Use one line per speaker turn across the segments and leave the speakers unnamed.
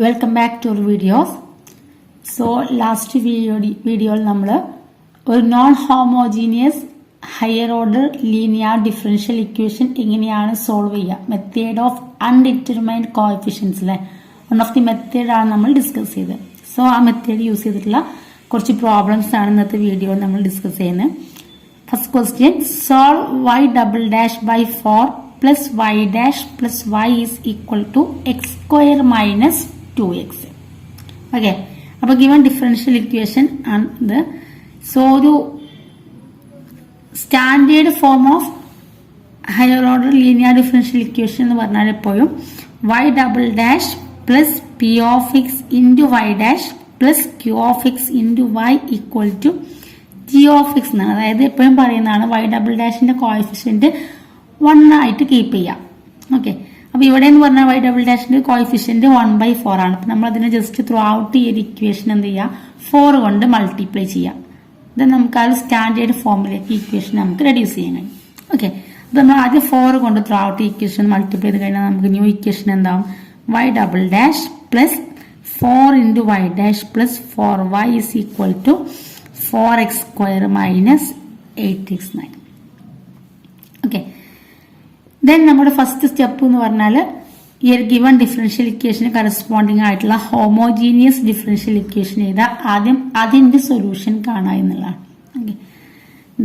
Welcome back to our videos. So last വീഡിയോയിൽ നമ്മൾ ഒരു non homogeneous higher order linear differential equation എങ്ങനെയാണ് solve ചെയ്യുക, മെത്തേഡ് ഓഫ് അൺഡിറ്റർമൈൻഡ് കോഎഫിഷ്യൻസിലെ വൺ ഓഫ് ദി മെത്തേഡ് ആണ് നമ്മൾ ഡിസ്കസ് ചെയ്തത്. സോ ആ മെത്തേഡ് യൂസ് ചെയ്തിട്ടുള്ള കുറച്ച് പ്രോബ്ലംസ് ആണ് ഇന്നത്തെ വീഡിയോയിൽ നമ്മൾ ഡിസ്കസ് ചെയ്യുന്നത്. First question, solve y double dash by 4 plus y dash plus y is equal to x square minus 2x. Okay, അപ്പോൾ given differential equation ആണ്. So ഒരു standard form of higher order linear differential equation എന്ന് പറഞ്ഞാൽ എപ്പോഴും y double dash plus p of x into y dash plus q of x into y equal to g of x എന്നാണ്. അതായത് എപ്പോഴും പറയുന്നതാണ് y double ഡാഷിന്റെ coefficient 1 ആയിട്ട് keep ചെയ്യാം. Okay, അപ്പൊ ഇവിടെ എന്ന് പറഞ്ഞാൽ y ഡബിൾ ഡാഷിന്റെ കോഎഫിഷ്യന്റ് 1/4 ആണ്. അപ്പൊ നമ്മൾ അതിനെ ജസ്റ്റ് ത്രൂ ഔട്ട് ഈ ഒരു ഇക്വേഷൻ എന്ത് ചെയ്യാം, 4 കൊണ്ട് മൾട്ടിപ്ലൈ ചെയ്യാം. ഇത് നമുക്ക് ആ ഒരു സ്റ്റാൻഡേർഡ് ഫോമിലേക്ക് ഇക്വേഷൻ നമുക്ക് റെഡ്യൂസ് ചെയ്യാൻ കഴിയും. ഓക്കെ, അപ്പൊ നമ്മൾ ആദ്യം 4 കൊണ്ട് ത്രൂ ഔട്ട് ഇക്വേഷൻ മൾട്ടിപ്ലൈ ചെയ്ത് കഴിഞ്ഞാൽ നമുക്ക് ന്യൂ ഇക്വേഷൻ എന്താവും, y double dash plus 4 into y dash plus 4y is equal to 4x square minus 8x9. Okay, then നമ്മുടെ ഫസ്റ്റ് സ്റ്റെപ്പ് എന്ന് പറഞ്ഞാൽ ഈ ഒരു ഗിവൺ ഡിഫറൻഷ്യൽ ഇക്വേഷന് കറസ്പോണ്ടിങ് ആയിട്ടുള്ള ഹോമോജീനിയസ് ഡിഫറൻഷ്യൽ ഇക്വേഷൻ ചെയ്താൽ ആദ്യം അതിന്റെ സൊല്യൂഷൻ കാണുക എന്നുള്ളതാണ്. Okay,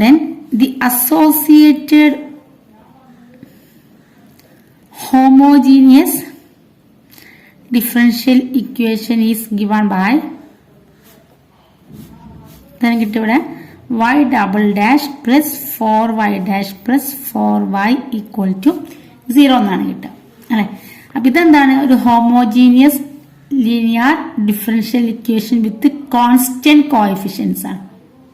then the associated homogeneous differential equation is given by കിട്ടും ഇവിടെ y double dash plus 4y dash plus 4y equal to 0 എന്നാണ് കിട്ടുക അല്ലെ. അപ്പൊ ഇതെന്താണ്, ഒരു homogeneous linear differential equation with constant coefficients ആണ്.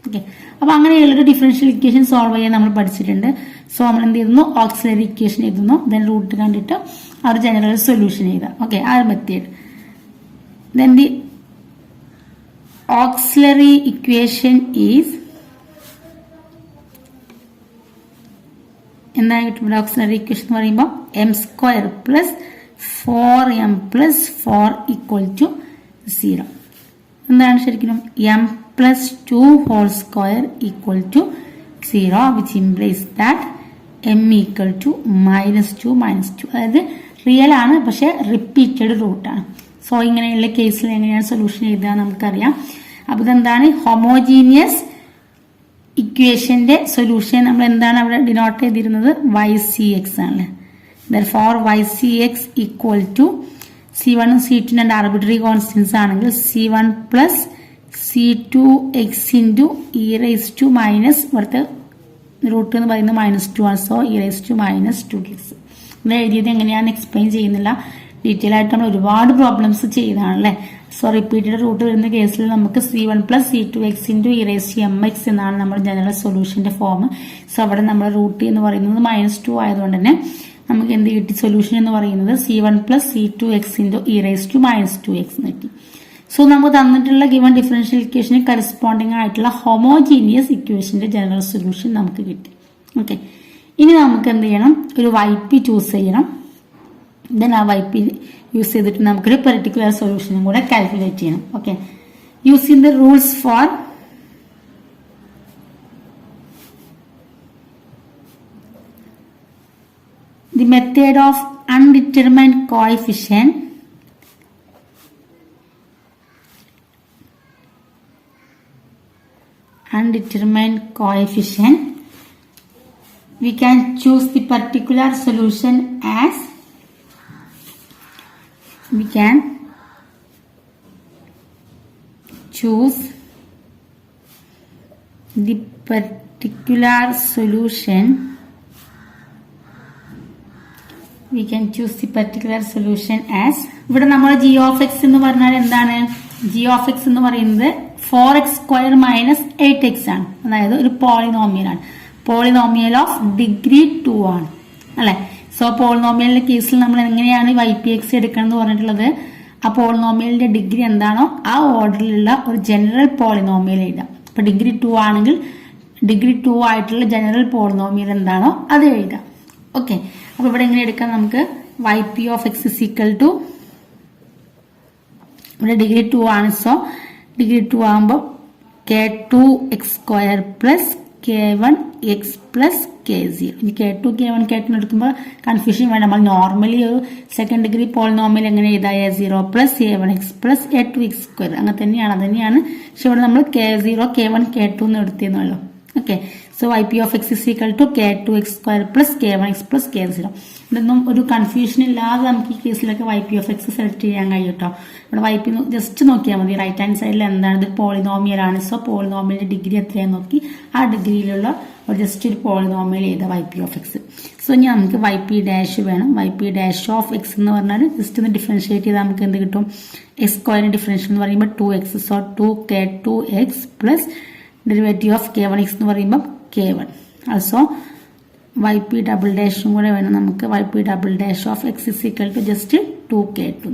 ഓക്കെ, അപ്പൊ അങ്ങനെയുള്ളൊരു ഡിഫറൻഷ്യൽ ഇക്വേഷൻ സോൾവ് ചെയ്യാൻ നമ്മൾ പഠിച്ചിട്ടുണ്ട്. സോ നമ്മൾ എന്ത് ചെയ്യുന്നു, ഓക്സിലറി ഇക്വേഷൻ എഴുതുന്നു, ദെൻ റൂട്ട് കണ്ടിട്ട് ആ ഒരു ജനറൽ സൊല്യൂഷൻ എഴുതാം. ഓക്കെ, ആ ഒരു method. Then the auxiliary equation is എന്താണ് കിട്ടും, ഓക്സിലറി ഇക്വേഷൻ എന്ന് പറയുമ്പോൾ M square plus 4m plus 4 equal to 0. എന്താണ് ശരിക്കും m plus 2 whole square equal to 0 which implies that m equal to -2 -2. അതായത് റിയൽ ആണ്, പക്ഷെ റിപ്പീറ്റഡ് റൂട്ടാണ്. സോ ഇങ്ങനെയുള്ള കേസിൽ എങ്ങനെയാണ് സൊല്യൂഷൻ എഴുതുക നമുക്കറിയാം. അപ്പൊ ഇതെന്താണ്, ഹോമോജീനിയസ് ഇക്വേഷന്റെ സൊല്യൂഷൻ നമ്മൾ എന്താണ് അവിടെ ഡിനോട്ട് ചെയ്തിരുന്നത്, ycx ആണ്. therefore ycx equal to c1 ഉം c2 രണ്ട് ആർബിട്രറി കോൺസ്റ്റന്റ്സ് ആണെങ്കിൽ c1 plus c2x into e raise to minus ഇവിടുത്തെ റൂട്ട് എന്ന് പറയുന്നത് -2 ആണ്. So e raise to -2x. ഇവിടെ എഴുതിയത് എങ്ങനെയാണെന്ന് എക്സ്പ്ലെയിൻ ചെയ്യുന്നില്ല, ഡീറ്റെയിൽ ആയിട്ട് നമ്മൾ ഒരുപാട് പ്രോബ്ലംസ് ചെയ്തതാണ് അല്ലെ. സോ റിപ്പീറ്റഡ് റൂട്ട് വരുന്ന കേസിൽ നമുക്ക് c1 plus c2x into e raise to mx എന്നാണ് നമ്മുടെ ജനറൽ സൊല്യൂഷന്റെ ഫോം. സോ അവിടെ നമ്മുടെ റൂട്ട് എന്ന് പറയുന്നത് -2 ആയതുകൊണ്ട് തന്നെ നമുക്ക് എന്ത് കിട്ടി, സൊല്യൂഷൻ എന്ന് പറയുന്നത് c1 plus c2x into e raise to -2x എന്ന് കിട്ടി. സോ നമുക്ക് തന്നിട്ടുള്ള ഗിവൺ ഡിഫറൻഷ്യൽ ഇക്വേഷന് കറസ്പോണ്ടിങ് ആയിട്ടുള്ള ഹോമോജീനിയസ് ഇക്വേഷന്റെ ജനറൽ സൊല്യൂഷൻ നമുക്ക് കിട്ടി. ഓക്കെ, ഇനി നമുക്ക് എന്ത് ചെയ്യണം, ഒരു YP ചൂസ് ചെയ്യണം. ദെൻ ആ YP യൂസ് ചെയ്തിട്ട് നമുക്കൊരു പെർട്ടിക്കുലർ സൊല്യൂഷനും കൂടെ കാൽക്കുലേറ്റ് ചെയ്യണം. Okay, using the rules for the method of undetermined coefficient we can choose the particular solution as we can choose the particular solution as ഇവിടെ നമ്മൾ g of x എന്ന് പറഞ്ഞാൽ എന്താണ്, g of x എന്ന് പറയുന്നത് 4x square minus 8x ആണ്. അതായത് ഒരു പോളിനോമിയൽ ആണ്, പോളിനോമിയൽ ഓഫ് ഡിഗ്രി 2 ആണ് അല്ലെ. സോ പോളിനോമിയലിന്റെ കേസിൽ നമ്മൾ എങ്ങനെയാണ് YPX എടുക്കണം എന്ന് പറഞ്ഞിട്ടുള്ളത്, ആ പോളിനോമിയലിന്റെ ഡിഗ്രി എന്താണോ ആ ഓർഡറിലുള്ള ഒരു ജനറൽ പോളിനോമിയൽ എഴുതാം. അപ്പൊ ഡിഗ്രി 2 ആണെങ്കിൽ ഡിഗ്രി 2 ആയിട്ടുള്ള ജനറൽ പോളിനോമിയൽ എന്താണോ അത് എഴുതാം. ഓക്കെ, അപ്പൊ ഇവിടെ എങ്ങനെ എടുക്കാം, നമുക്ക് yp of x is equal to ഇവിടെ ഡിഗ്രി 2 ആണ്. സോ ഡിഗ്രി 2 ആകുമ്പോൾ k2 x² plus k1 x plus k0. ഇനി k2 k1 k2 എടുക്കുമ്പോൾ കൺഫ്യൂഷൻ വേണ്ട. നമ്മൾ നോർമലി ഒരു സെക്കൻഡ് ഡിഗ്രി പോളിനോമിയൽ എങ്ങനെ എഴുതാം? a0 plus a1 x plus a2 x². അങ്ങനെ തന്നെയാണ്, അത് തന്നെയാണ്. പക്ഷെ ഇവിടെ നമ്മൾ k0 k1 k2 എന്ന് എടുത്തിരുന്നല്ലോ. Okay, so yp of x is equal to k2 x² plus k1 x plus k0. ഇതൊന്നും ഒരു കൺഫ്യൂഷൻ ഇല്ലാതെ നമുക്ക് ഈ കേസിലൊക്കെ yp ഓഫ് x സെലക്ട് ചെയ്യാൻ കഴിയും കേട്ടോ. ഇവിടെ yp ജസ്റ്റ് നോക്കിയാൽ മതി. റൈറ്റ് ഹാൻഡ് സൈഡിൽ എന്താണ്? ഇത് പോളിനോമിയൽ ആണ്. സോ പോളിനോമിയലിന്റെ ഡിഗ്രി എത്രയാണെന്ന് നോക്കി ആ ഡിഗ്രിയിലുള്ള ജസ്റ്റ് ഒരു പോളിനോമിയൽ ചെയ്ത yp ഓഫ് x. സോ ഇനി നമുക്ക് yp ഡാഷ് വേണം. yp ഡാഷ് ഓഫ് x എന്ന് പറഞ്ഞാൽ ജസ്റ്റ് ഒന്ന് ഡിഫറൻഷിയേറ്റ് ചെയ്താൽ നമുക്ക് എന്ത് കിട്ടും? x² ഡിഫറൻഷ്യൽ എന്ന് പറയുമ്പോൾ 2x. So 2k2x plus derivative of k1 x എന്ന് പറയുമ്പോൾ k1. ആൾസോ yp ഡബിൾ ഡാഷും കൂടെ വേണം നമുക്ക്. yp double dash of x is equal to just 2k2.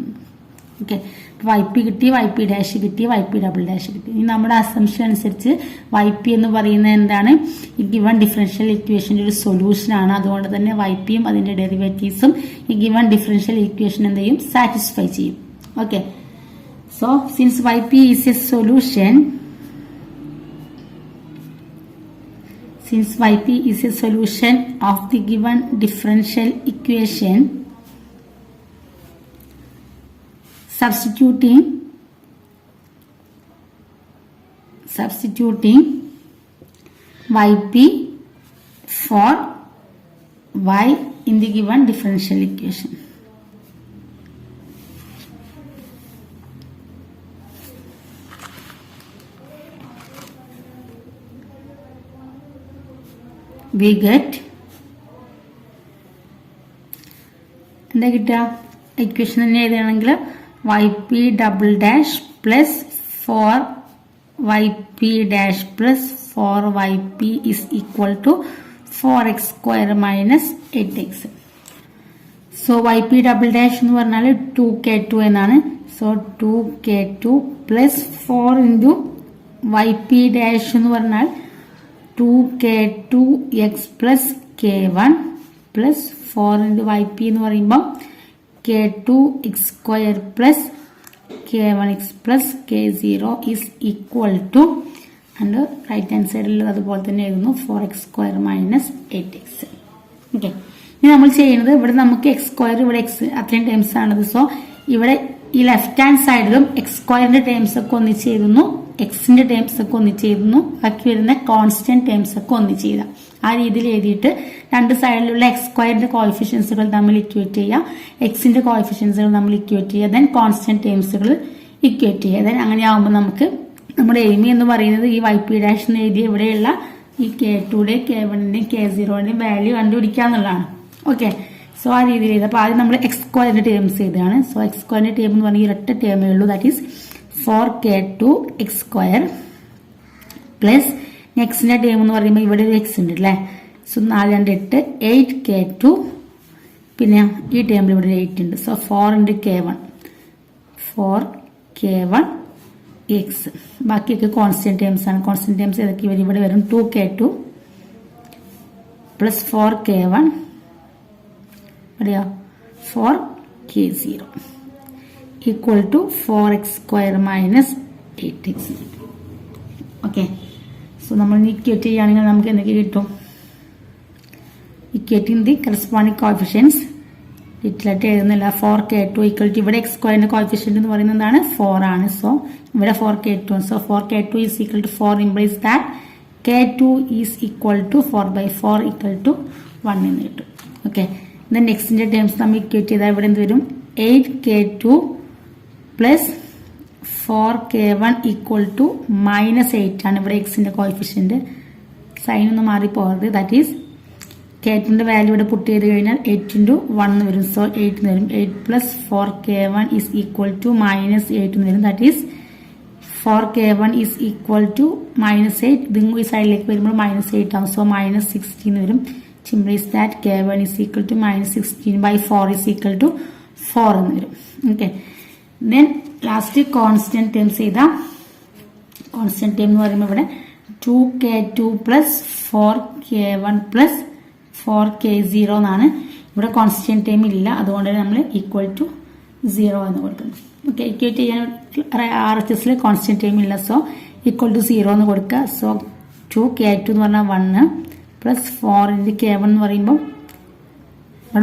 Okay, yp കിട്ടി, yp ഡാഷ് കിട്ടി, yp ഡബിൾ ഡാഷ് കിട്ടി. ഇനി നമ്മുടെ അസംഷൻ അനുസരിച്ച് yp എന്ന് പറയുന്നത് എന്താണ്? ഈ ഗിവൺ ഡിഫറൻഷ്യൽ ഇക്വേഷന്റെ ഒരു സൊല്യൂഷൻ ആണ്. അതുകൊണ്ട് തന്നെ ypയും അതിന്റെ ഡെറിവേറ്റീവ്സും ഈ ഗിവൺ ഡിഫറൻഷ്യൽ ഇക്വേഷൻ എന്ത് ചെയ്യും? സാറ്റിസ്ഫൈ ചെയ്യും. Okay, so since yp is A solution, since yp is a solution of the given differential equation, substituting yp for y in the given differential equation. We get എന്താ കിട്ടുക? Equation തന്നെ എഴുതുകയാണെങ്കിൽ yp double dash plus 4yp dash plus 4yp is equal to 4x² minus 8x. So yp double dash എന്ന് പറഞ്ഞാൽ 2k2 എന്നാണ്. So 2k2 plus 4 into yp dash എന്ന് പറഞ്ഞാൽ 2k2x plus k1 plus 4 into yp എന്ന് പറയുമ്പോൾ k2x² plus k1x plus k0 is equal to and right hand സൈഡിൽ അതുപോലെ തന്നെ എഴുതുന്നു 4x² മൈനസ് 8x. ഓക്കെ, ഇനി നമ്മൾ ചെയ്യുന്നത് ഇവിടെ നമുക്ക് x² ഇവിടെ x അത്രയും ടേംസ് ആണത്. സോ ഇവിടെ ഈ ലെഫ്റ്റ് ഹാൻഡ് സൈഡിലും x² ടേംസ് ഒക്കെ ഒന്നിച്ച് എഴുതുന്നു, എക്സിന്റെ ടേംസ് ഒക്കെ ഒന്നിച്ച് എഴുതുന്നു, ബാക്കി വരുന്ന കോൺസ്റ്റന്റ് ടേംസ് ഒക്കെ ഒന്നിച്ച് എഴുതാം. ആ രീതിയിൽ എഴുതിയിട്ട് രണ്ട് സൈഡിലുള്ള x² കോഎഫിഷ്യൻസുകൾ തമ്മിൽ ഇക്വേറ്റ് ചെയ്യുക, എക്സിന്റെ കോഎഫിഷ്യൻസുകൾ നമ്മൾ ഇക്വേറ്റ് ചെയ്യുക, ദെൻ കോൺസ്റ്റന്റ് ടേംസുകൾ ഇക്വേറ്റ് ചെയ്യുക. ദെൻ അങ്ങനെ ആകുമ്പോൾ നമുക്ക് നമ്മുടെ എയിം എന്ന് പറയുന്നത് ഈ yp ഡാഷ് എന്ന് എഴുതിയ ഇവിടെയുള്ള ഈ k2യുടെയും k1ന്റെയും k0ന്റെയും വാല്യൂ കണ്ടുപിടിക്കുക എന്നുള്ളതാണ്. ഓക്കെ, സോ ആ രീതിയിൽ ചെയ്ത് അപ്പോൾ ആദ്യം നമ്മൾ x² ടേംസ് ചെയ്തതാണ്. സോ x² ടേം എന്ന് പറഞ്ഞാൽ ഒരൊറ്റ ടേമേ ഉള്ളൂ, ദാറ്റ് ഈസ് 4k2x² പ്ലസ് എക്സിന്റെ ടേം എന്ന് പറയുമ്പോൾ ഇവിടെ ഒരു എക്സ് ഉണ്ട് അല്ലേ. സോ 4 2 8 8k2 പിന്നെ ഈ ടേമിൽ ഇവിടെ 8 ഉണ്ട്. So 4 into k1 4k1 x. ബാക്കിയൊക്കെ കോൺസ്റ്റന്റ് ടേംസ് ആണ്. കോൺസ്റ്റന്റ് ടേംസ് ഏതൊക്കെ വരും? ഇവിടെ വരും 2k2 പ്ലസ് 4k1 എവിടെയോ 4k0 equal to 4x² minus 8x. Okay, so നമ്മൾ ഇക്വേറ്റ് ചെയ്യുകയാണെങ്കിൽ നമുക്ക് എന്തൊക്കെ കിട്ടും? ഇക്വേറ്റിംഗ് ദി കറസ്പോണ്ടിങ് കോഎഫിഷ്യൻസ് ലിറ്റിലായിട്ട് എഴുതുന്നില്ല. 4k2 ഈക്വൽ ടു ഇവിടെ x² കോഎഫിഷ്യന്റ് എന്ന് പറയുന്നത് എന്താണ്? 4 ആണ്. സോ ഇവിടെ 4k2. So 4k2 is equal to 4 implies that k2 is equal to 4/4 equal to 1 എന്ന് കിട്ടും. ഓക്കെ, ദെൻ നെക്സ്റ്റിന്റെ ടേംസ് നമ്മൾ ഇക്വേറ്റ് ചെയ്താൽ ഇവിടെ എന്ത് വരും? 8k2 plus 4k1 equal to -8 ആണ്. ഇവിടെ എക്സിന്റെ കോഎഫിഷ്യന്റ് സൈൻ ഒന്ന് മാറിപ്പോകരുത്. ദാറ്റ് ഈസ് k2ന്റെ വാല്യൂ ഇവിടെ പുട്ട് ചെയ്ത് കഴിഞ്ഞാൽ 8 ഇൻറ്റു 1 വരും. സോ 8 വരും. 8 plus 4k1 is equal to -8 വരും. That is 4k1 is equal to -8. ഇത് ഈ സൈഡിലേക്ക് വരുമ്പോൾ -8 ആവും. സോ -16 വരും. Implies that k1 is equal to -16/4 is equal to 4 എന്ന് വരും. Okay, then last constant term ചെയ്താൽ കോൺസ്റ്റന്റ് ടേം എന്ന് പറയുമ്പോൾ ഇവിടെ 2k2 plus 4k1 plus 4k0 എന്നാണ്. ഇവിടെ കോൺസ്റ്റന്റ് ടേം ഇല്ല, അതുകൊണ്ട് നമ്മൾ ഈക്വൽ ടു 0 എന്ന് കൊടുക്കുന്നു. ഓക്കെ. കാൽക്കുലേറ്റ് ചെയ്യാൻ RHSൽ കോൺസ്റ്റന്റ് ടൈം ഇല്ല. സോ ഈക്വൽ ടു 0 എന്ന് കൊടുക്കുക. സോ 2k2 എന്ന് പറഞ്ഞാൽ 1 പ്ലസ് 4 ഇൻറ്റു k1 എന്ന് പറയുമ്പോൾ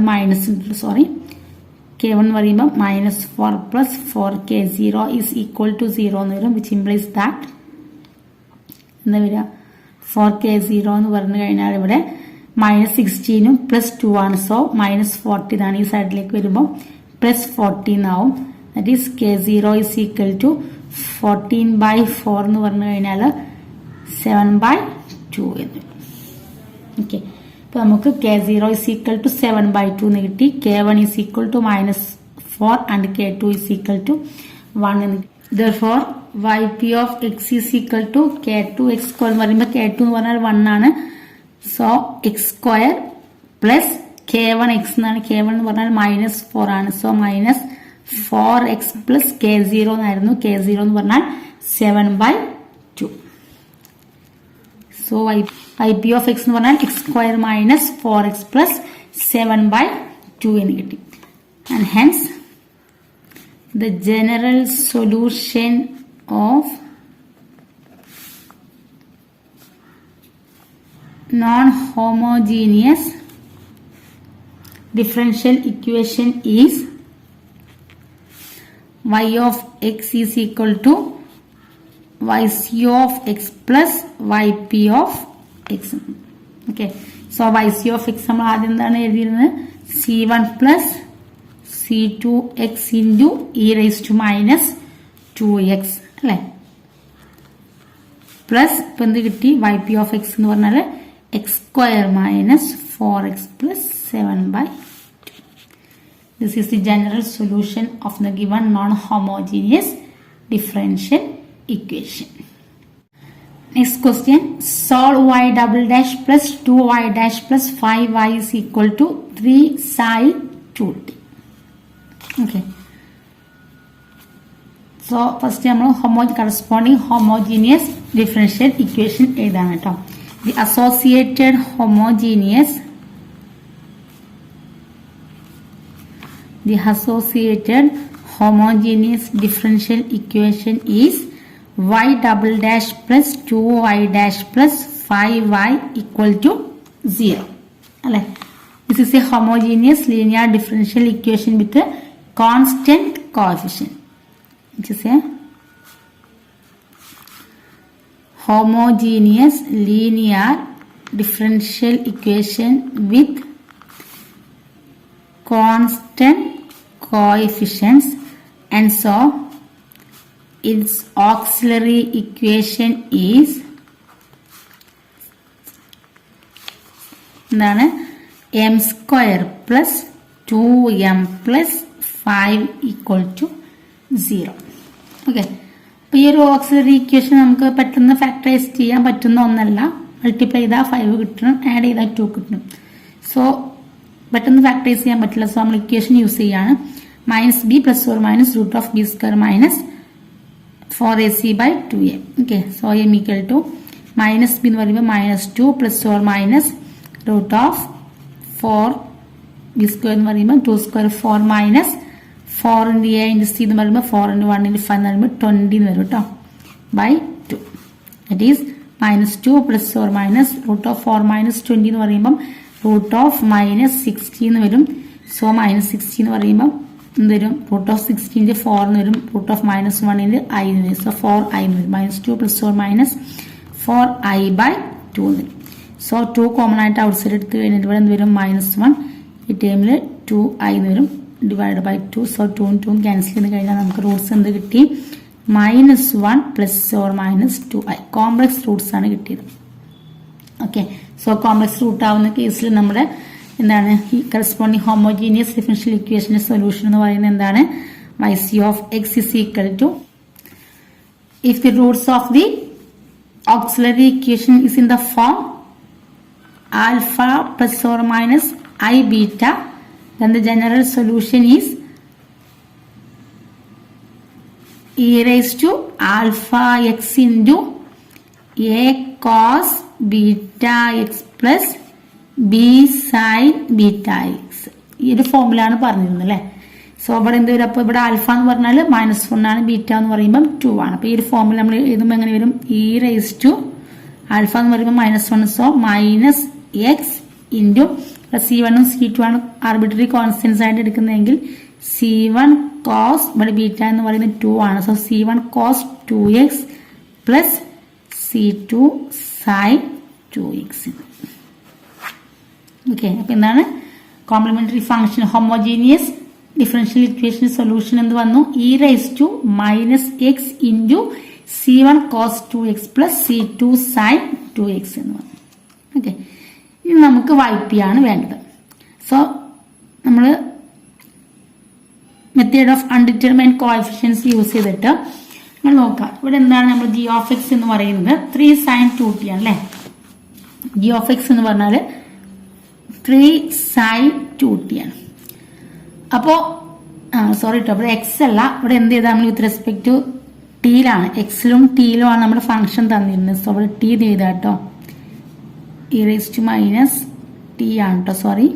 മൈനസ് k1 എന്ന് പറയുമ്പോൾ -4 plus 4k0 is equal to 0 എന്ന് വരും. വിച്ച് ഇംപ്ലൈസ് ദാറ്റ് എന്താ വരിക 4k0 എന്ന് പറഞ്ഞു കഴിഞ്ഞാൽ ഇവിടെ -16 പ്ലസ് 2 ആണ്. സോ -40 ഇതാണ്. ഈ സൈഡിലേക്ക് വരുമ്പോൾ പ്ലസ് 14 ആവും. That is k0 is equal to 14/4 എന്ന് പറഞ്ഞു കഴിഞ്ഞാൽ 7/2 എന്ന് വരും. ഓക്കെ, ഇപ്പൊ നമുക്ക് k0 ഈസ് ഈക്വൽ ടു 7/2 എന്ന് കിട്ടി. k1 is equal to -4 and k2 is equal to 1 എന്ന് കിട്ടി. Therefore yp of x is equal to k2x square എന്ന് പറയുമ്പോൾ k2 എന്ന് പറഞ്ഞാൽ 1 ആണ്. So x square plus k1x എന്നാണ്. k1 എന്ന് പറഞ്ഞാൽ -4 ആണ്. സോ -4x പ്ലസ് k0 എന്നായിരുന്നു. k0 എന്ന് പറഞ്ഞാൽ 7/2. സോ yp of x എന്ന് പറഞ്ഞാൽ x square minus 4x plus 7/2 എന്ന് കിട്ടി. And hence the general solution of non-homogeneous differential equation is y of x is equal to yc of x plus yp of x. Okay, so yc of x നമ്മൾ ആദ്യം എന്താണ് എഴുതിയിരുന്നത് c1 plus c2x into e raised to minus 2x അല്ലേ, plus ഇപ്പൊ എന്ത് കിട്ടി yp of x എന്ന് പറഞ്ഞാൽ x square minus 4x plus 7/2. This is the general solution of the given non-homogeneous differential equation. Next question, solve y double dash plus 2y dash plus 5y is equal to 3 sin 2t. Okay, so first നമ്മൾ corresponding homogeneous differential equation എഴുതാണ് കേട്ടോ. The associated homogeneous differential equation is y double dash plus 2y dash plus 5y equal to 0 അല്ലേ. This is a homogeneous linear differential equation with a constant coefficient, which is a homogeneous linear differential equation with constant coefficients, and so its auxiliary equation is എന്താണ് m square plus 2m plus 5 equal to 0. Okay, അപ്പൊ ഈ ഒരു auxiliary equation നമുക്ക് പെട്ടെന്ന് factorise ചെയ്യാൻ പറ്റുന്ന ഒന്നല്ല. Multiply ചെയ്താൽ 5 കിട്ടണം, ആഡ് ചെയ്താൽ 2 കിട്ടണം. സോ പെട്ടെന്ന് ഫാക്ടറൈസ് ചെയ്യാൻ പറ്റില്ല. സോ നമ്മൾ ഇക്വേഷൻ യൂസ് ചെയ്യാണ്. -b plus or minus root of b square minus 4ac/2a. Okay, so m equal to -b എന്ന് പറയുമ്പോൾ -2 plus or minus root of 4b square എന്ന് പറയുമ്പോൾ 2 square 4 minus 4 into a into c എന്ന് പറയുമ്പോൾ 4 into 1 into 5 എന്ന് പറയുമ്പോൾ 20 എന്ന് വരും കേട്ടോ, by 2. That is -2 plus or minus root of 4 minus 20 എന്ന് പറയുമ്പോൾ root of -60 എന്ന് വരും. സോ -60 എന്ന് പറയുമ്പോൾ എന്ത് വരും, root of 60 into 4 എന്ന് വരും, root of -1 into i എന്ന് വരും. സോ 4i എന്ന് വരും. -2 plus or minus 4i/2 എന്ന് വരും. സോ 2 കോമൺ ആയിട്ട് ഔട്ട് സൈഡ് എടുത്ത് കഴിഞ്ഞിട്ട് ഇവിടെ എന്ത് വരും, -1. ഈ ടൈമിൽ 2i എന്ന് വരും, ഡിവൈഡ് ബൈ 2. സോ 2 ഉം 2 ഉം ക്യാൻസൽ ചെയ്ത് കഴിഞ്ഞാൽ നമുക്ക് റൂട്ട്സ് എന്ത് കിട്ടി, -1 plus or -2i. Complex Roots ആണ് കിട്ടിയത്. ഓക്കെ, സോ കോംപ്ലക്സ് റൂട്ട് ആവുന്ന കേസിൽ നമ്മുടെ എന്താണ് ഈ കറസ്പോണ്ടിങ് ഹോമോജീനിയസ് ഡിഫറൻഷ്യൽ ഇക്വേഷന്റെ സൊല്യൂഷൻ എന്ന് പറയുന്നത് എന്താണ്, yc of x is equal to, if the roots of the auxiliary equation is in the form alpha plus or minus I beta, then the general solution is e raised to alpha x into a cos beta x plus b sin beta x. ഈ ഒരു formula ആണ് പറഞ്ഞിരുന്നത് അല്ലേ. So ഇവിടെ എന്ത് വരും? അപ്പോൾ ഇവിടെ ആൽഫ എന്ന് പറഞ്ഞാൽ -1 ആണ്, ബീറ്റ എന്ന് പറയുമ്പോൾ 2 ആണ്. അപ്പോൾ ഈ ഒരു ഫോമിൽ നമ്മൾ എഴുതുമ്പോൾ എങ്ങനെ വരും? e⁻⁴ ആൽഫ എന്ന് പറയുമ്പോൾ -1, സോ -x ഇൻറ്റു C1 ഉം C2 ആണ് ആർബിട്രറി കോൺസ്റ്റൻസ് ആയിട്ട് എടുക്കുന്നതെങ്കിൽ C1 cos ഇവിടെ ബീറ്റ എന്ന് പറയുന്നത് 2 ആണ്. So C1 cos 2x plus C2 sin 2x. Okay, അപ്പൊ എന്താണ് complementary function homogeneous differential equation solution എന്ന് വന്നു? e⁻x into C1 cos 2x plus C2 sin 2x എന്ന് വന്നു. ഓക്കെ, ഇനി നമുക്ക് YP ആണ് വേണ്ടത്. സോ നമ്മൾ method of undetermined coefficients use ചെയ്തിട്ട് നമ്മൾ നോക്കാം. ഇവിടെ എന്താണ് നമ്മൾ g of x എന്ന് പറയുന്നത്? 3 sin 2t ആണ് അല്ലെ. g of x എന്ന് പറഞ്ഞാൽ 3 sin 2t ആണ്. അപ്പോ സോറി കേട്ടോ, ഇവിടെ എക്സ് അല്ല, ഇവിടെ എന്ത് ചെയ്താൽ നമ്മൾ വിത്ത് റെസ്പെക്ട് ടു ടിയിലാണ്, എക്സിലും ടിയിലും ആണ് നമ്മുടെ ഫംഗ്ഷൻ തന്നിരുന്നത്. സോ ഇവിടെ ടി ചെയ്താ കേട്ടോ, e⁻t ആണ് കേട്ടോ, സോറി.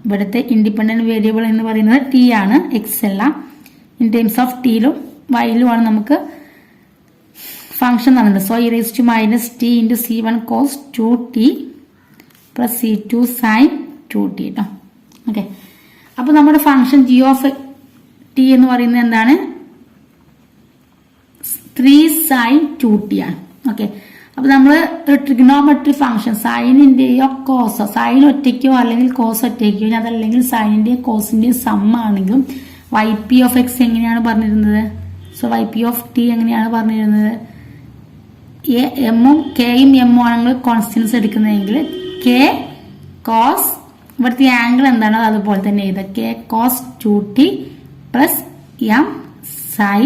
ഇവിടുത്തെ ഇൻഡിപെൻഡന്റ് വേരിയബിൾ എന്ന് പറയുന്നത് ടി ആണ്, എക്സ് അല്ല. ഇൻ ടേംസ് ഓഫ് ടിയിലും വൈയിലുമാണ് നമുക്ക് ഫംഗ്ഷൻ തന്നത്. So e⁻t into C1 cos 2t plus C2 sin 2t കേട്ടോ. ഓക്കെ, അപ്പൊ നമ്മുടെ ഫംഗ്ഷൻ g of t എന്ന് പറയുന്നത് എന്താണ്? 3 sin 2t ആണ്. ഓക്കെ, അപ്പൊ നമ്മൾ ഒരു ട്രിഗ്നോമെട്രി ഫംഗ്ഷൻ സൈനിന്റെയോ കോസോ, സൈൻ ഒറ്റയ്ക്കോ അല്ലെങ്കിൽ കോസ് ഒറ്റയ്ക്കോ, അതല്ലെങ്കിൽ സൈനിന്റെയും കോസിന്റെയും സം ആണെങ്കിലും YP of x എങ്ങനെയാണ് പറഞ്ഞിരുന്നത്? സോ YP of t എങ്ങനെയാണ് പറഞ്ഞിരുന്നത്? എമ്മും കെയും എമ്മും ആണെങ്കിൽ കോൺസ്റ്റൻസ് എടുക്കുന്നതെങ്കിൽ k cos ഇവിടുത്തെ ആംഗിൾ എന്താണ് അതുപോലെ തന്നെ എഴുതുക, k cos 2t plus m sin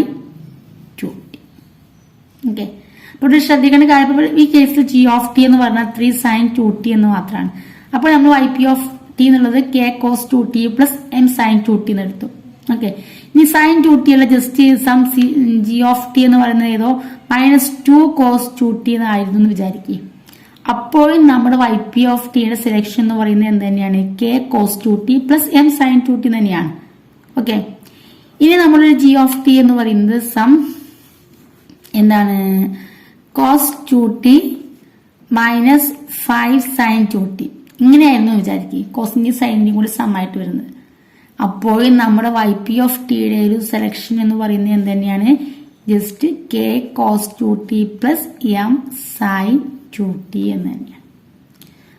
2t. Okay, അപ്പോൾ ശ്രദ്ധിക്കേണ്ട കാര്യം ഈ കേസിൽ g of t എന്ന് പറഞ്ഞാൽ 3 sin 2t എന്ന് മാത്രമാണ്. അപ്പോൾ നമ്മൾ YP of t എന്നുള്ളത് k cos 2t plus m sin 2t എന്ന് എടുത്തു. ഓക്കെ, ഇനി sin 2t അല്ല, just sum g of t എന്ന് പറയുന്നത് ഏതോ -2 cos 2t എന്നായിരുന്നു എന്ന് വിചാരിക്കുക. അപ്പോഴും നമ്മുടെ YP of t യുടെ സെലക്ഷൻ എന്ന് പറയുന്നത് എന്ത് തന്നെയാണ്? k cos 2t plus m sin 2t തന്നെയാണ്. ഓക്കെ, ഇനി നമ്മളൊരു g of t എന്ന് പറയുന്നത് സം എന്താണ്? cos 2t minus 5 sin 2t ഇങ്ങനെയായിരുന്നു വിചാരിക്കുക, കോസിന്റെയും സൈനിന്റെയും കൂടി സമായിട്ട് വരുന്നത്. അപ്പോഴും നമ്മുടെ YP of t യുടെ ഒരു സെലക്ഷൻ എന്ന് പറയുന്നത് എന്ത് തന്നെയാണ്? Just k cos 2t plus m sin 2t എന്ന് തന്നെയാണ്.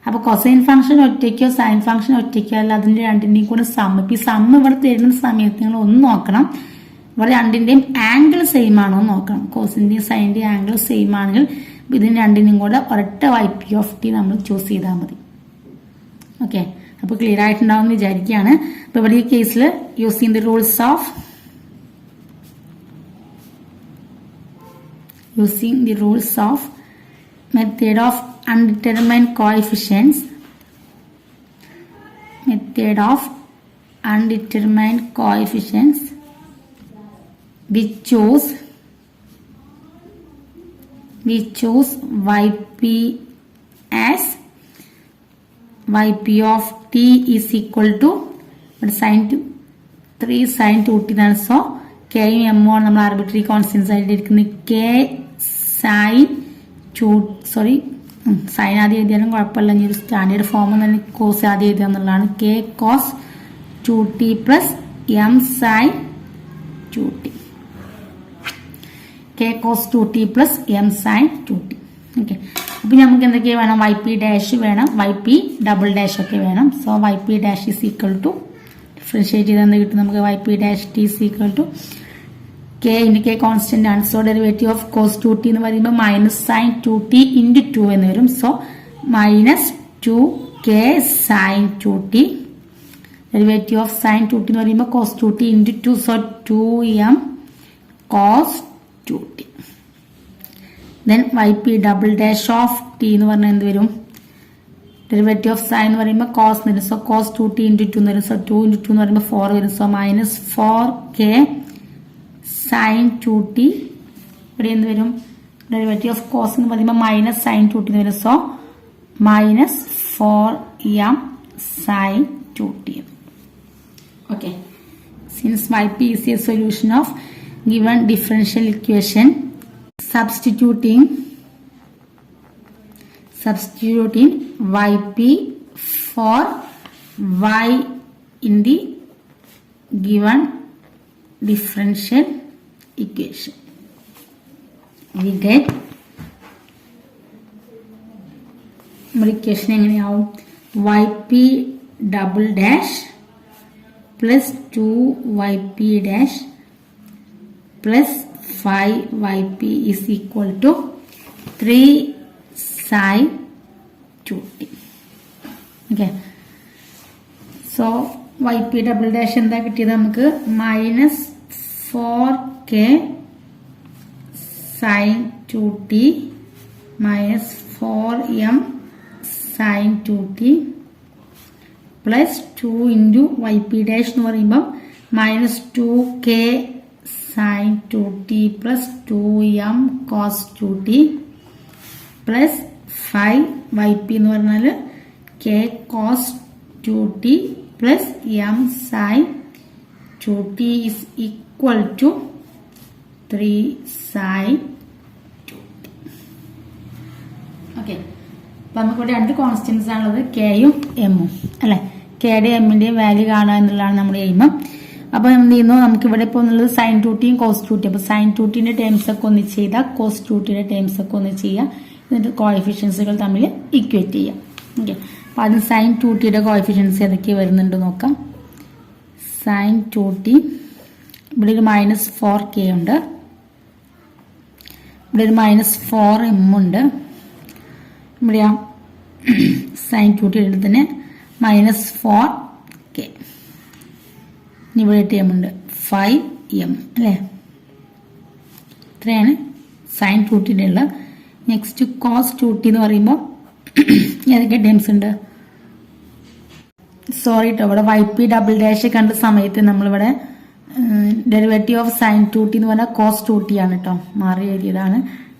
അപ്പൊ കൊസൈൻ ഫംഗ്ഷൻ ഒറ്റയ്ക്കോ സൈൻ ഫംഗ്ഷൻ ഒറ്റയ്ക്കോ അല്ല, അതിന്റെ രണ്ടിന്റെയും കൂടെ സം. ഇപ്പൊ ഈ സം ഇവിടെ തരുന്ന സമയത്ത് നിങ്ങൾ ഒന്ന് നോക്കണം, ഇവിടെ രണ്ടിന്റെയും ആംഗിൾ സെയിം ആണോ നോക്കണം. കോസിന്റെയും സൈനിന്റെയും ആംഗിൾ സെയിം ആണെങ്കിൽ ഇതിന് രണ്ടിനും കൂടെ ഒരൊറ്റ YP of t നമ്മൾ ചൂസ് ചെയ്താൽ മതി. ഓക്കെ, അപ്പൊ ക്ലിയർ ആയിട്ടുണ്ടാവും എന്ന് വിചാരിക്കുകയാണ്. അപ്പൊ ഇവിടെ ഈ കേസിൽ using the rules of method of undetermined coefficients, we choose YP as YP of t is equal to sin 3 sin 2t ആണ്. സോ കെയും എമ്മും ആണ് നമ്മൾ ആർബിട്രറി കോൺസ്റ്റൻസ് ആയിട്ട് എടുക്കുന്നത്. k sin സൈൻ ആദ്യം എഴുതിയാലും കുഴപ്പമില്ല, ഇനി ഒരു സ്റ്റാൻഡേർഡ് ഫോം തന്നെ കോസ് ആദ്യം എഴുതുക എന്നുള്ളതാണ്. k cos 2t plus m sin 2t, k cos 2t plus m sin 2t. Okay, അപ്പൊ നമുക്ക് എന്തൊക്കെയാ വേണം? YP ഡാഷ് വേണം, YP ഡബിൾ ഡാഷ് ഒക്കെ വേണം. So YP dash is equal to differentiate ചെയ്ത് എന്ത് കിട്ടും നമുക്ക്? YP dash t is equal to k into k constant ആണ്. So derivative of cos 2t എന്ന് പറയുമ്പോൾ മൈനസ് സൈൻ 2t ഇൻറ്റു 2 എന്ന് വരും. So minus 2k sine 2t. Derivative of sine 2t എന്ന് പറയുമ്പോൾ cos 2t into 2, so 2m cos 2t. Then YP double dash of t എന്ന് പറഞ്ഞാൽ എന്ത് വരും? ഡെറിവേറ്റീവ് ഓഫ് സൈൻ എന്ന് പറയുമ്പോൾ കോസ് എന്ന് വരും. സോ കോസ് 2t ഇൻറ്റു 2 എന്ന് വരും. സോ 2 ഇൻറ്റു 2 എന്ന് പറയുമ്പോൾ 4 വരും. So minus 4k sine 2t. ഇവിടെ എന്ത് വരും? ഡെറിവേറ്റീവ് ഓഫ് കോസ് എന്ന് പറയുമ്പോൾ മൈനസ് സൈൻ 2t എന്ന് വരും. So minus 4m sine 2t. Okay. Since yp is a solution of given differential equation, substituting yp for y in the given differential equation, we get നമ്മുടെ equation എങ്ങനെയാവും yp double dash plus 2yp dash plus 5yp is equal to 3 sin 2t. Okay, so yp double dash എന്താ കിട്ടിയത് നമുക്ക് -4k sin 2t -4m sin 2t plus 2 into yp dash എന്ന് പറയുമ്പോൾ -2k sin 2t plus 2m cos 2t plus 5yp എന്ന് പറഞ്ഞാൽ k cos 2t plus m sin 2t is equal to 3 sin 2t. Okay, അപ്പൊ നമുക്കിവിടെ രണ്ട് constants ആണുള്ളത്, കെയും എമ്മും അല്ലെ. കെയുടെ എമ്മിന്റെയും വാല്യൂ കാണുക എന്നുള്ളതാണ് നമ്മുടെ എയിം. അപ്പൊ എന്ത് ചെയ്യുന്നു, നമുക്ക് ഇവിടെ ഇപ്പോൾ എന്നുള്ളത് സൈൻ 2tയും കോസ് 2t. അപ്പൊ സൈൻ 2tന്റെ ടേംസ് ഒക്കെ ഒന്ന് ചെയ്താൽ കോസ് 2tയുടെ ടേംസ് ഒക്കെ ഒന്ന് ചെയ്യുക, എന്നിട്ട് കോഎഫിഷ്യൻസുകൾ തമ്മിൽ ഇക്വേറ്റ് ചെയ്യാം. ഓക്കെ, അപ്പൊ ആദ്യം സൈൻ 2tയുടെ കോഎഫിഷ്യൻസ് ഏതൊക്കെ വരുന്നുണ്ട് നോക്കാം. സൈൻ 2t ഇവിടെ ഒരു -4k ഉണ്ട്, ഇവിടെ ഒരു -4m ഉണ്ട്, ഇവിടെ സൈൻ 2t തന്നെ -4k, ഇവിടെ ടേം ഉണ്ട് 5m അല്ലേ. ഇത്രയാണ് സൈൻ 2tയുടെ ഉള്ളത്. നെക്സ്റ്റ് കോസ് 2t എന്ന് പറയുമ്പോൾ ഏതൊക്കെ ടേംസ് ഉണ്ട്? സോറി കേട്ടോ, ഇവിടെ yp ഡബിൾ ഡാഷ് കണ്ട സമയത്ത് നമ്മളിവിടെ ഡെറിവേറ്റീവ് ഓഫ് സൈൻ 2t എന്ന് പറഞ്ഞാൽ കോസ് 2t ആണ് കേട്ടോ, മാറി എഴുതിയതാണ്.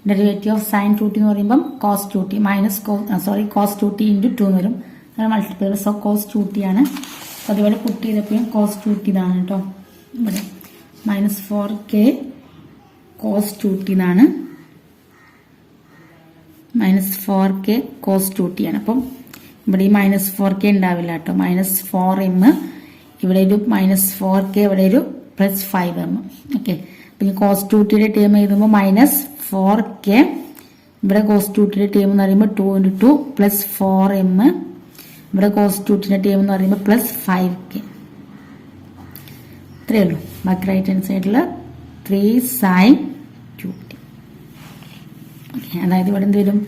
ഡെറിവേറ്റീവ് ഓഫ് സൈൻ 2t എന്ന് പറയുമ്പോൾ cos 2t cos 2t into 2 എന്ന് വരും, മൾട്ടിപ്ലൈസ് ഓഫ് കോസ് 2t ആണ്. അപ്പോൾ അതുപോലെ പുട്ട് ചെയ്തപ്പോഴും കോസ് 2t ഇതാണ് കേട്ടോ. ഇവിടെ -4k കോസ് 2t എന്നാണ്, -4k കോസ് 2t ആണ്. അപ്പം ഇവിടെ ഈ -4k ഉണ്ടാവില്ല കേട്ടോ, -4m, ഇവിടെ ഒരു -4k, ഇവിടെ ഒരു +5m. ഓക്കെ, പിന്നെ കോസ് 2tയുടെ ടേം എഴുതുമ്പോൾ -4k, ഇവിടെ കോസ് 2tയുടെ ടേം എന്ന് പറയുമ്പോൾ 2 × 2 +4m, ഇവിടെ കോസ് 2tയുടെ ടേം എന്ന് പറയുമ്പോൾ +5k. ഇത്രയേ ഉള്ളൂ. ബാക്കി റൈറ്റ് ഹാൻഡ് സൈഡിൽ 3 sin 2t. ഓക്കെ, അതായത് ഇവിടെ എന്ത് വരും,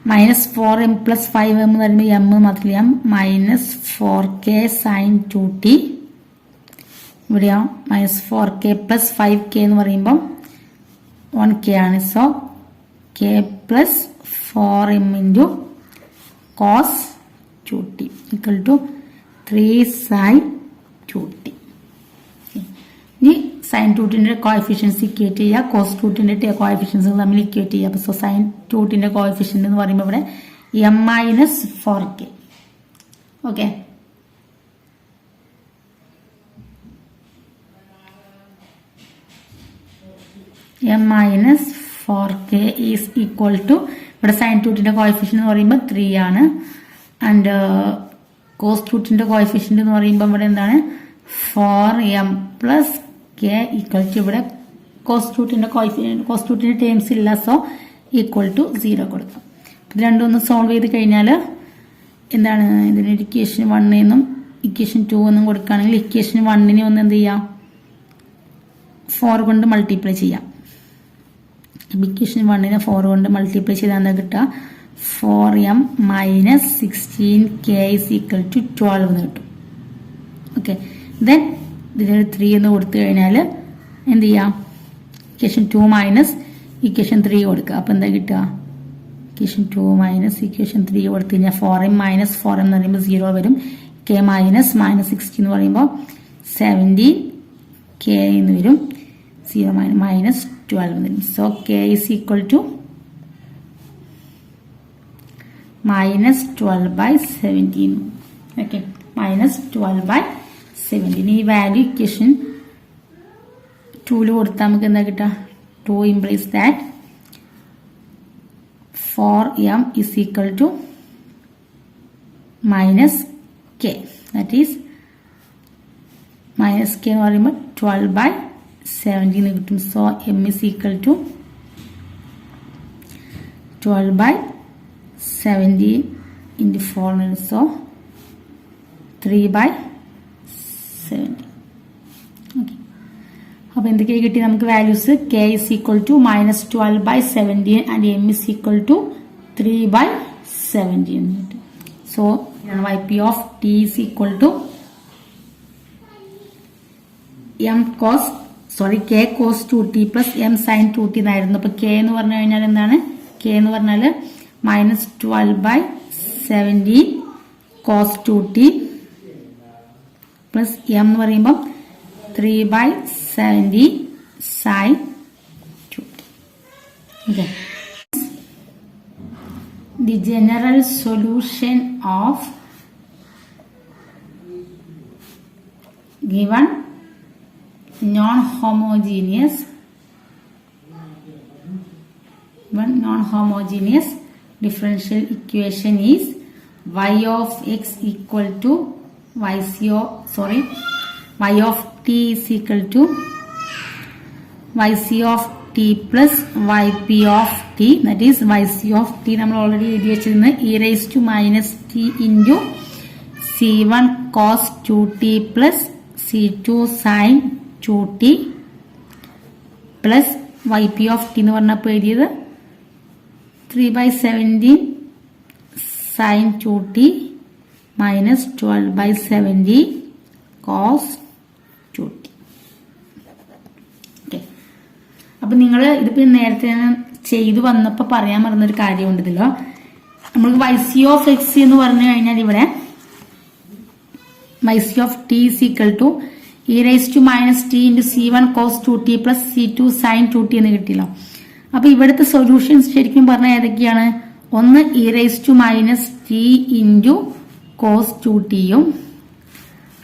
-4m + 5m എന്ന് പറയുമ്പോൾ m മാത്രമല്ല -4k sin 2t, ഇവിടെയോ -4k + 5k എന്ന് പറയുമ്പോൾ 1k ആണ്. So k + 4m × cos 2t equal to 3 sin 2t. ഇനി സൈൻ 2tന്റെ കോഎഫിഷ്യൻസ് ഇക്വേറ്റ് ചെയ്യുക, കോസ് 2tന്റെ കോഎഫിഷ്യൻസ് തമ്മിൽ ഇക്വേറ്റ് ചെയ്യുക. അപ്പോൾ സൈൻ 2tന്റെ കോഎഫിഷ്യന്റ് എന്ന് പറയുമ്പോൾ ഇവിടെ m - 4k. Okay, m - 4k is equal to, ഇവിടെ സൈൻ 2tന്റെ കോഎഫിഷ്യന്റ് എന്ന് പറയുമ്പോൾ 3 ആണ്, ആൻഡ് കോസ് 2tന്റെ കോഎഫിഷ്യന്റ് എന്ന് പറയുമ്പോൾ ഇവിടെ എന്താണ് 4m + k ഈക്വൽ ടു, ഇവിടെ കോസ് 2tന്റെ ടേംസ് ഇല്ല, സോ ഈക്വൽ ടു 0 കൊടുക്കാം. ഇത് രണ്ടും ഒന്ന് സോൾവ് ചെയ്ത് കഴിഞ്ഞാൽ എന്താണ്, ഇതിന് ഇക്വേഷൻ 1 എന്നും ഇക്വേഷൻ 2 എന്നും കൊടുക്കുകയാണെങ്കിൽ ഇക്വേഷൻ 1നെ ഒന്ന് എന്ത് ചെയ്യാം, 4 കൊണ്ട് മൾട്ടിപ്ലൈ ചെയ്യാം. ഇക്വേഷൻ 1നെ 4 കൊണ്ട് മൾട്ടിപ്ലൈ ചെയ്താൽ എന്താ കിട്ടുക, 4m - 16k is equal to 12 എന്ന് കിട്ടും. ഓക്കെ, ദെൻ ഇതിനൊരു 3 എന്ന് കൊടുത്തു കഴിഞ്ഞാൽ എന്ത് ചെയ്യാം, ഇക്വേഷൻ 2 മൈനസ് ഇക്വേഷൻ 3 കൊടുക്കുക. അപ്പോൾ എന്താ കിട്ടുക, ഇക്വേഷൻ 2 മൈനസ് ഇക്വേഷൻ 3 കൊടുത്തു കഴിഞ്ഞാൽ 4m - 4m എന്ന് പറയുമ്പോൾ 0 വരും, k -16 എന്ന് പറയുമ്പോൾ 17k എന്ന് വരും, 0 -12 എന്ന് വരും. So k is equal to -12/17. Okay, -12/17. 17. ഈ വാല്യൂ ഇക്വേഷൻ 2 കൊടുത്താൽ നമുക്ക് എന്താ കിട്ടുക? 2 implies that 4m is equal to minus k. That is minus k എന്ന് പറയുമ്പോൾ 12/17 എന്ന് കിട്ടും. So m is equal to 12/17 into 4. So 3/17. Okay. അപ്പോൾ എന്തൊക്കെയാണ് കിട്ടി നമുക്ക് values? k is equal to minus 12/17 and m is equal to 3/17. So yp of t is equal to k cos 2t plus m sin 2t എന്നായിരുന്നു. അപ്പൊ k എന്ന് പറഞ്ഞു കഴിഞ്ഞാൽ എന്താണ്? k എന്ന് പറഞ്ഞാൽ minus 12/17 cos 2t plus m എന്ന് പറയുമ്പോൾ 3/17 sin 2t. Okay. The general solution of given non-homogeneous differential equation is y of x equal to y of t is equal to yc of t plus yp of t. That is yc of t നമ്മൾ already എഴുതി വെച്ചിരുന്നത് e raised to minus t into c1 cos 2t plus c2 sin 2t plus yp of t എന്ന് പറഞ്ഞപ്പോൾ എഴുതിയത് 3/17 sin 2t minus 12/17 cos 2t. Okay. അപ്പൊ നിങ്ങൾ ഇതിപ്പോ നേരത്തെ ചെയ്തു വന്നപ്പോൾ പറയാൻ മറന്നൊരു കാര്യമുണ്ടല്ലോ. നമ്മൾക്ക് yc of x എന്ന് പറഞ്ഞു കഴിഞ്ഞാൽ ഇവിടെ yc of t is equal to e raised to minus t into c1 cos 2t plus c2 sin 2t എന്ന് കിട്ടിയല്ലോ. അപ്പൊ ഇവിടുത്തെ സൊല്യൂഷൻസ് ശരിക്കും പറഞ്ഞാൽ ഏതൊക്കെയാണ്? ഒന്ന് e raised to minus t into cos 2tയും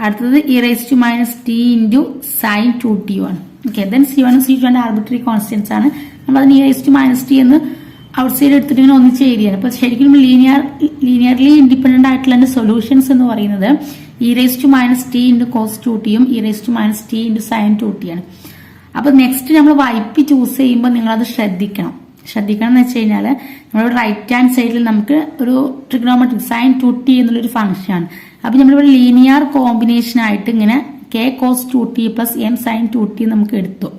അടുത്തത് e raised to minus t into sin 2tയും ആണ്. Okay. Then c1 c2 arbitrary constants ആണ്. നമ്മൾ അതിന് e raised to minus t എന്ന് ഔട്ട് സൈഡ് എടുത്തിട്ട് ഇങ്ങനെ ഒന്നിച്ച് എഴുതിയാണ്. അപ്പൊ ശരിക്കും ലീനിയർലി ഇൻഡിപെൻഡന്റ് ആയിട്ടുള്ള സൊല്യൂഷൻസ് എന്ന് പറയുന്നത് e raised to minus t into cos 2tയും e raised to minus t into sin 2t ആണ്. അപ്പൊ നെക്സ്റ്റ് നമ്മൾ yp ചൂസ് ചെയ്യുമ്പോൾ നിങ്ങൾ അത് ശ്രദ്ധിക്കണം എന്ന് വെച്ച് കഴിഞ്ഞാൽ നമ്മളിവിടെ റൈറ്റ് ഹാൻഡ് സൈഡിൽ നമുക്ക് ഒരു ട്രിഗണോമെട്രിക് sin 2t എന്നുള്ളൊരു ഫംഗ്ഷൻ ആണ്. അപ്പൊ നമ്മളിവിടെ ലീനിയർ കോമ്പിനേഷൻ ആയിട്ട് ഇങ്ങനെ k cos 2t plus m sin 2t നമുക്ക് എടുത്തു.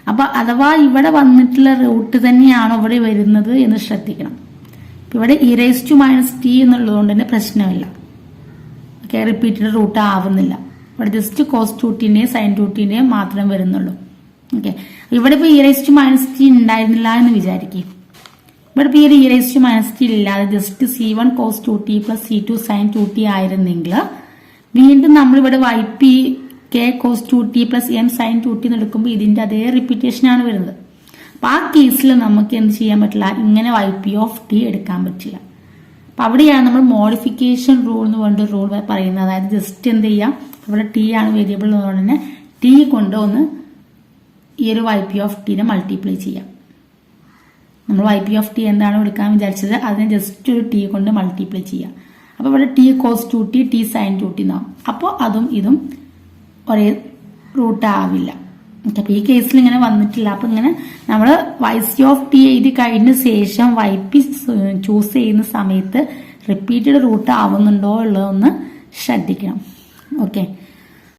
അപ്പൊ അഥവാ ഇവിടെ വന്നിട്ടുള്ള റൂട്ട് തന്നെയാണോ ഇവിടെ വരുന്നത് എന്ന് ശ്രദ്ധിക്കണം. ഇവിടെ e raised to minus t എന്നുള്ളതുകൊണ്ട് തന്നെ പ്രശ്നമില്ല. ഓക്കെ. റിപ്പീറ്റഡ് റൂട്ട് ആവുന്നില്ല. ഇവിടെ ജസ്റ്റ് cos 2tന്റെയും sin 2tന്റെയും മാത്രം വരുന്നുള്ളൂ. ഓക്കെ. ഇവിടെ ഇപ്പൊ e raised to minus t ഉണ്ടായിരുന്നില്ല എന്ന് വിചാരിക്കും. ഇവിടെ ഇപ്പൊ e raised to minus t ഇല്ലാതെ just c1 cos 2t plus c2 sin 2t ആയിരുന്നെങ്കിൽ വീണ്ടും നമ്മൾ ഇവിടെ yp k cos 2t plus m sin 2t എടുക്കുമ്പോൾ ഇതിന്റെ അതേ റിപ്പീറ്റേഷൻ ആണ് വരുന്നത്. അപ്പൊ ആ കേസിൽ നമുക്ക് എന്ത് ചെയ്യാൻ പറ്റില്ല? ഇങ്ങനെ yp of t എടുക്കാൻ പറ്റില്ല. അപ്പൊ അവിടെയാണ് നമ്മൾ മോഡിഫിക്കേഷൻ റൂൾ എന്ന് പറഞ്ഞിട്ട് റൂൾ പറയുന്നത്. അതായത് ജസ്റ്റ് എന്ത് ചെയ്യാം, ഇവിടെ t ആണ് വേരിയബിൾ എന്നുകൊണ്ട് തന്നെ t കൊണ്ട് ഒന്ന് ഈ ഒരു yp of t മൾട്ടിപ്ലൈ ചെയ്യാം. നമ്മൾ yp of t എന്താണ് എടുക്കാൻ വിചാരിച്ചത് അതിനെ ജസ്റ്റ് ഒരു t കൊണ്ട് മൾട്ടിപ്ലൈ ചെയ്യാം. അപ്പൊ ഇവിടെ t cos 2t t sin 2t എന്നാവും. അപ്പോൾ അതും ഇതും ഒരേ റൂട്ട് ആവില്ല. അപ്പൊ ഈ കേസിൽ ഇങ്ങനെ വന്നിട്ടില്ല. അപ്പൊ ഇങ്ങനെ നമ്മൾ yc of t എഴുതി കഴിഞ്ഞ ശേഷം yp ചൂസ് ചെയ്യുന്ന സമയത്ത് റിപ്പീറ്റഡ് റൂട്ട് ആവുന്നുണ്ടോ ഉള്ളതൊന്ന് ശ്രദ്ധിക്കണം. ഓക്കെ.